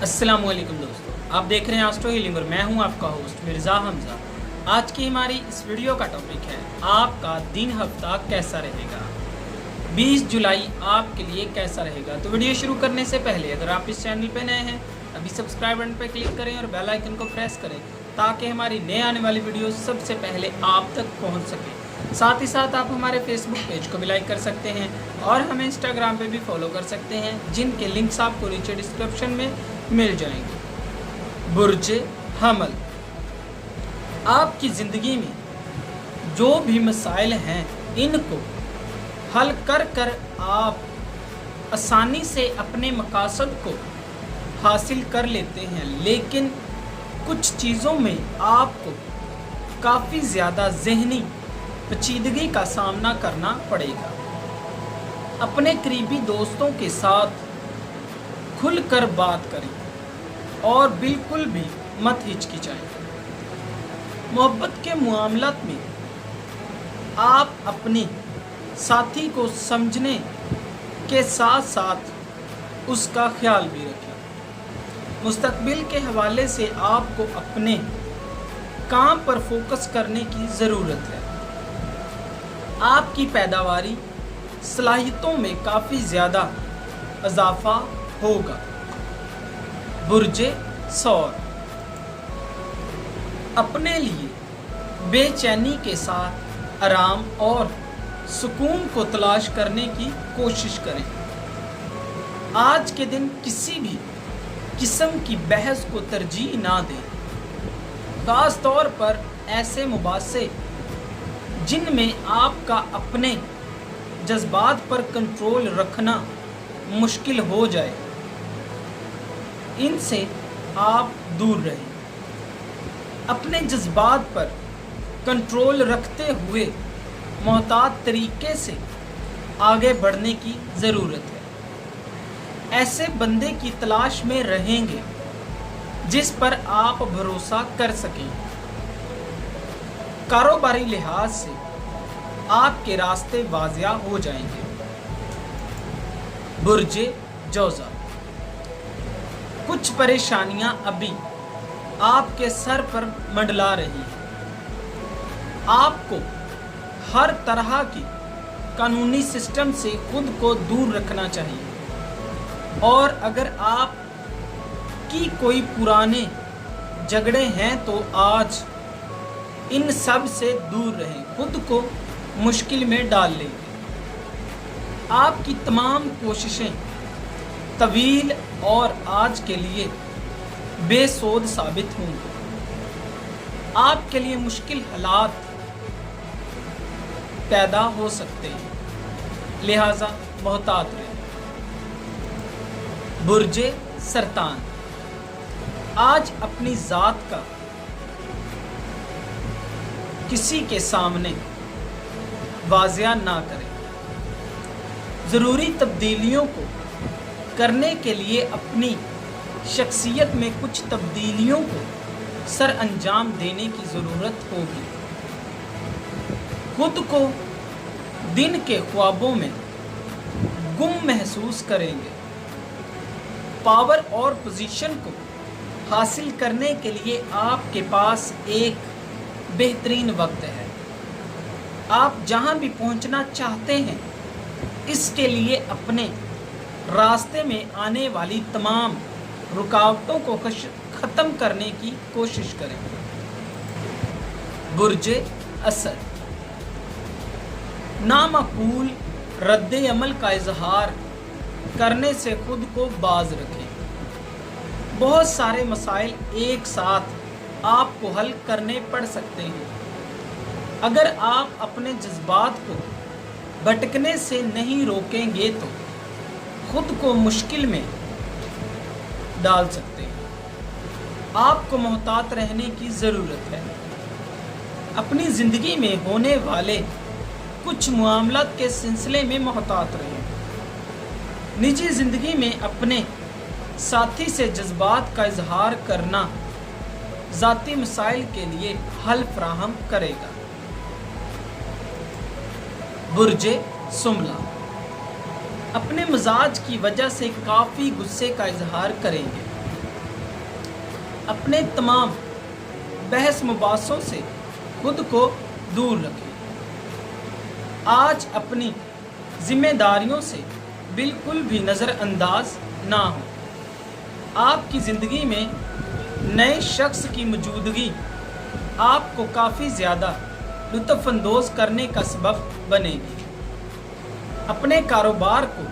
अस्सलाम वालेकुम दोस्तों, आप देख रहे हैं एस्ट्रो हीलिंग और मैं हूं आपका होस्ट मिर्ज़ा हमज़ा। आज की हमारी इस वीडियो का टॉपिक है आपका दिन हफ्ता कैसा रहेगा। 20 जुलाई आपके लिए कैसा रहेगा। तो वीडियो शुरू करने से पहले अगर आप इस चैनल पर नए हैं अभी सब्सक्राइब बटन पर क्लिक करें और बेल आइकन को प्रेस करें ताकि हमारी नए आने वाली वीडियो सबसे पहले आप तक पहुँच सके। साथ ही साथ आप हमारे फेसबुक पेज को भी लाइक कर सकते हैं और हमें इंस्टाग्राम पे भी फॉलो कर सकते हैं, जिनके लिंक्स आपको नीचे डिस्क्रिप्शन में मिल जाएंगे। बुर्ज हमल, आपकी ज़िंदगी में जो भी मसाइल हैं इनको हल कर कर आप आसानी से अपने मकासद को हासिल कर लेते हैं, लेकिन कुछ चीज़ों में आपको काफ़ी ज़्यादा ज़हनी पेचीदगी का सामना करना पड़ेगा। अपने करीबी दोस्तों के साथ खुलकर बात करें और बिल्कुल भी मत हिचकिचाएं। मोहब्बत के मामलात में आप अपने साथी को समझने के साथ साथ उसका ख्याल भी रखें। मुस्तकबिल के हवाले से आपको अपने काम पर फोकस करने की ज़रूरत है। आपकी पैदावारी सलाहियतों में काफ़ी ज़्यादा इजाफा होगा। बुर्ज सौर, अपने लिए बेचैनी के साथ आराम और सुकून को तलाश करने की कोशिश करें। आज के दिन किसी भी किस्म की बहस को तरजीह ना दें, ख़ास तौर पर ऐसे मुबासे जिनमें आपका अपने जज्बात पर कंट्रोल रखना मुश्किल हो जाए, इनसे आप दूर रहें। अपने जज्बात पर कंट्रोल रखते हुए मोहतात तरीके से आगे बढ़ने की ज़रूरत है। ऐसे बंदे की तलाश में रहेंगे जिस पर आप भरोसा कर सकें। कारोबारी लिहाज से आपके रास्ते वाज़िया हो जाएंगे। बुर्ज जौज़ा, कुछ परेशानियां अभी आपके सर पर मंडला रही हैं। आपको हर तरह की कानूनी सिस्टम से खुद को दूर रखना चाहिए और अगर आप की कोई पुराने झगड़े हैं तो आज इन सब से दूर रहें, खुद को मुश्किल में डाल लेंगे। आपकी तमाम कोशिशें तवील और आज के लिए बेसोध साबित होंगी। आपके लिए मुश्किल हालात पैदा हो सकते हैं, लिहाजा मोहतात रहें। बुर्ज सरतान, आज अपनी ज़ात का किसी के सामने वाज़िया ना करें। ज़रूरी तब्दीलियों को करने के लिए अपनी शख्सियत में कुछ तब्दीलियों को सर अंजाम देने की ज़रूरत होगी। खुद को दिन के ख्वाबों में गुम महसूस करेंगे। पावर और पोजीशन को हासिल करने के लिए आपके पास एक बेहतरीन वक्त है। आप जहां भी पहुंचना चाहते हैं इसके लिए अपने रास्ते में आने वाली तमाम रुकावटों को ख़त्म करने की कोशिश करें। बुर्ज असद, नामाकूल रद्द अमल का इजहार करने से खुद को बाज रखें। बहुत सारे मसाइल एक साथ आपको हल करने पड़ सकते हैं। अगर आप अपने जज्बात को भटकने से नहीं रोकेंगे तो खुद को मुश्किल में डाल सकते हैं। आपको मोहतात रहने की ज़रूरत है। अपनी ज़िंदगी में होने वाले कुछ मामलात के सिलसिले में मोहतात रहें। निजी ज़िंदगी में अपने साथी से जज्बात का इजहार करना ज़ाती मसाइल के लिए हल फराहम करेगा। बुर्ज सुमला, अपने मिजाज की वजह से काफ़ी गुस्से का इजहार करेंगे। अपने तमाम बहस मुबासों से खुद को दूर रखें। आज अपनी जिम्मेदारियों से बिल्कुल भी नज़रअंदाज ना हो। आपकी ज़िंदगी में नए शख्स की मौजूदगी आपको काफ़ी ज़्यादा लुत्फ़अंदोज़ करने का सबब बनेगी। अपने कारोबार को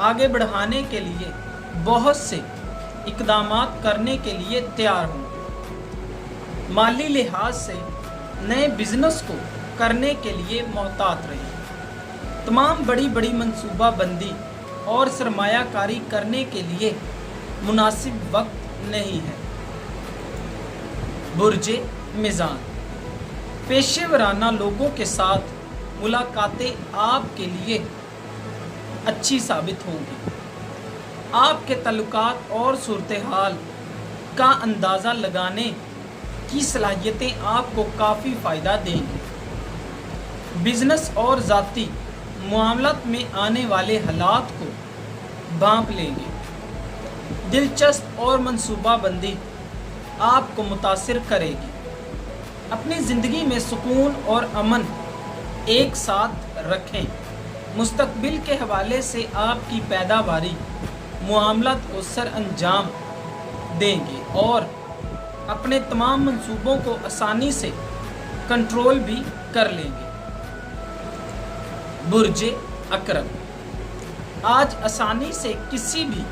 आगे बढ़ाने के लिए बहुत से इक़दामात करने के लिए तैयार हों। माली लिहाज से नए बिज़नेस को करने के लिए मोहतात रहें। तमाम बड़ी बड़ी मंसूबाबंदी और सरमायाकारी करने के लिए मुनासिब वक्त नहीं है। बुर्जे मिज़ान, पेशेवराना लोगों के साथ मुलाकातें आपके लिए अच्छी साबित होंगी। आपके तल्लुकात और सूरत हाल का अंदाज़ा लगाने की सलाहियतें आपको काफ़ी फ़ायदा देंगी। बिज़नेस और ज़ाती मामलात में आने वाले हालात को भांप लेंगे। दिलचस्प और मंसूबाबंदी आपको मुतासिर करेगी। अपनी ज़िंदगी में सुकून और अमन एक साथ रखें। मुस्तकबिल के हवाले से आपकी पैदावारी मामलात को सर अंजाम देंगे और अपने तमाम मंसूबों को आसानी से कंट्रोल भी कर लेंगे। बुर्जे अकरम, आज आसानी से किसी भी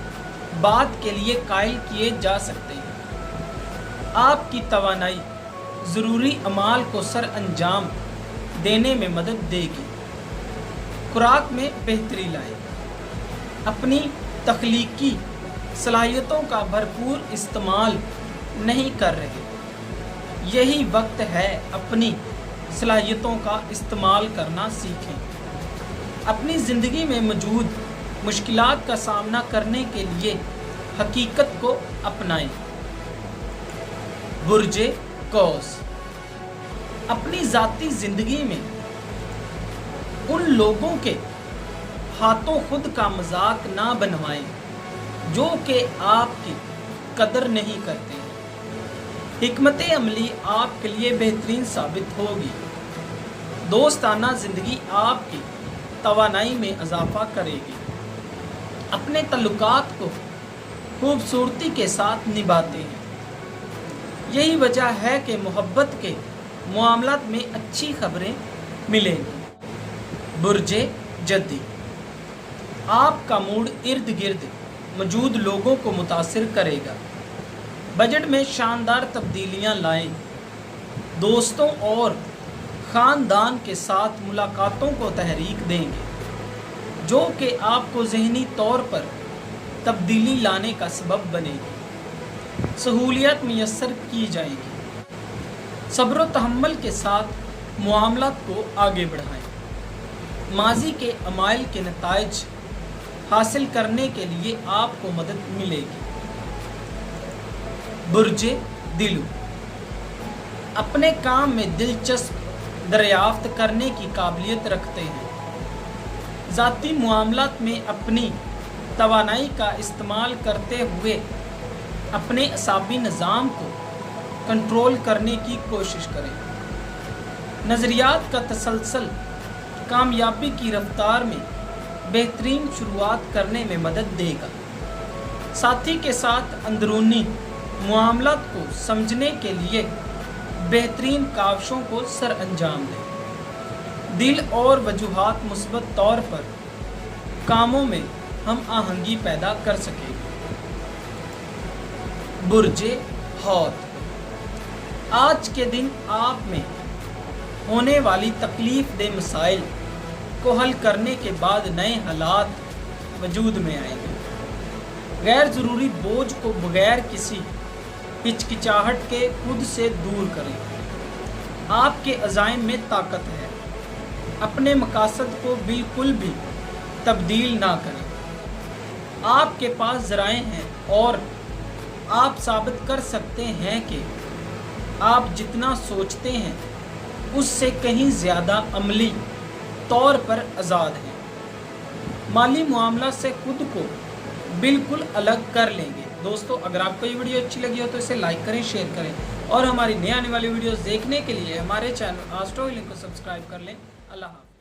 बात के लिए कायल किए जा सकते हैं। आपकी तवानाई ज़रूरी अमाल को सर अंजाम देने में मदद देगी। खुराक में बेहतरी लाएं। अपनी तख्लीकी सलाहियतों का भरपूर इस्तेमाल नहीं कर रहे। यही वक्त है अपनी सलाहियतों का इस्तेमाल करना सीखें। अपनी ज़िंदगी में मौजूद मुश्किलात का सामना करने के लिए हकीकत को अपनाएं। बुर्जे कौस, अपनी ज़ाती ज़िंदगी में उन लोगों के हाथों खुद का मजाक ना बनवाएं जो कि आपकी कदर नहीं करते हैं। हिकमत अमली आपके लिए बेहतरीन साबित होगी। दोस्ताना ज़िंदगी आपकी तवानाई में इजाफा करेगी। अपने तल्लुकात को खूबसूरती के साथ निभाते हैं। यही वजह है कि मोहब्बत के मामलात में अच्छी खबरें मिलेंगी। बुर्जे जद्दी, आपका मूड इर्द गिर्द मौजूद लोगों को मुतासिर करेगा। बजट में शानदार तब्दीलियां लाएं। दोस्तों और ख़ानदान के साथ मुलाकातों को तहरीक देंगे जो कि आपको ज़हनी तौर पर तब्दीली लाने का सबब बनेगी। सहूलियत मुयस्सर की जाएगी। सब्र व तहम्मुल के साथ मामलात को आगे बढ़ाएं। माजी के अमाइल के नताइज हासिल करने के लिए आपको मदद मिलेगी। बुर्जे दिलू, अपने काम में दिलचस्प दरियाफ्त करने की काबिलियत रखते हैं। ज़ाती मामलात में अपनी तवानाई का इस्तेमाल करते हुए अपने असाबी निज़ाम को कंट्रोल करने की कोशिश करें। नज़रियात का तसलसल कामयाबी की रफ्तार में बेहतरीन शुरुआत करने में मदद देगा। साथी के साथ अंदरूनी मामलात को समझने के लिए बेहतरीन काविशों को सर अंजाम दें। दिल और वजूहात मुस्बत तौर पर कामों में हम आहंगी पैदा कर सकेंगे। बुर्जे हौत, आज के दिन आप में होने वाली तकलीफ दे मसाइल को हल करने के बाद नए हालात वजूद में आएंगे। गैर ज़रूरी बोझ को बगैर किसी हिचकिचाहट के खुद से दूर करें। आपके अज़ाइम में ताकत है। अपने मकासद को बिल्कुल भी तब्दील ना करें। आपके पास ज़राए हैं और आप साबित कर सकते हैं कि आप जितना सोचते हैं उससे कहीं ज़्यादा अमली तौर पर आज़ाद हैं। माली मामला से खुद को बिल्कुल अलग कर लेंगे। दोस्तों अगर आपको ये वीडियो अच्छी लगी हो तो इसे लाइक करें, शेयर करें और हमारी नए आने वाली वीडियोस देखने के लिए हमारे चैनल एस्ट्रो हीलिंग को सब्सक्राइब कर लें। अल्लाह हाफ़िज़।